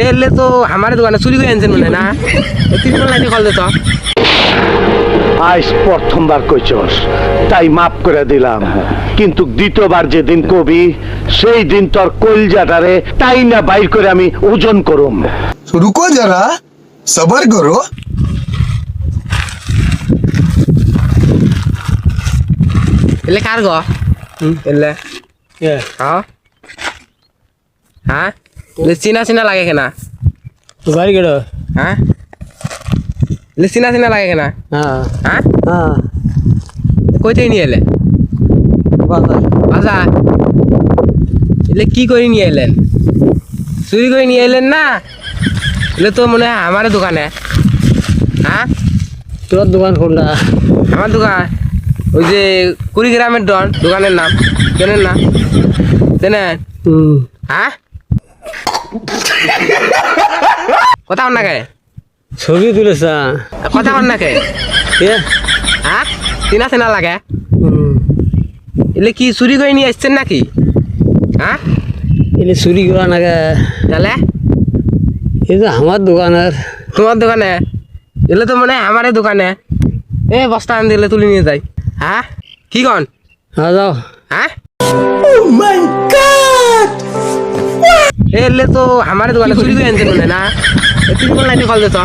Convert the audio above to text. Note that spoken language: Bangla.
এলে তো আমার দোকানে চুরি করে আনছেন মনে না তিরপল লাইনে কল দিত আজ প্রথমবার কইছস তাই মাফ করে দিলাম, কিন্তু দ্বিতীয়বার যেদিন কবি সেই দিন তোর কলজাটারে তাই না বাইর করে আমি ওজন করুম। रुको जरा सबर करो। এলে কার গো এলে হ্যাঁ হ্যাঁ চিনা চিনা লাগে কেনা গাড়ি গেড়ো হ্যাঁ চিনা চিনা লাগে কেনা হ্যাঁ হ্যাঁ হ্যাঁ কই থেকে নিয়ে এলে বাজার বাজার এলে কি করে নিয়ে এলেন চুরি করে নিয়ে এলেন না এলে তো মনে হয় আমার দোকানে হ্যাঁ তোর দোকান কোনটা আমার দোকান ওই যে কুড়িগ্রামের ডন দোকানের নাম চেনেন না চেনেন হ্যাঁ কথা হন না কে ছবি তুলেছ কথা হন না কে কে হ্যাঁ চিনা চেনা লাগে এলে কি চুরি করে নিয়ে আসছেন নাকি হ্যাঁ এলে চুরি করা নাগে তাহলে এই যে আমার দোকানের তোমার দোকানে এলে তো মনে হয় আমার দোকানে এ বস্তা আন দিলে তুলে নিয়ে যাই হ্যাঁ কি কন হ্যাঁ যাও হ্যাঁ এলে তো আমার দোকানে চুরি করে আনছেন মনে না তিরপল লাইনে কল দিত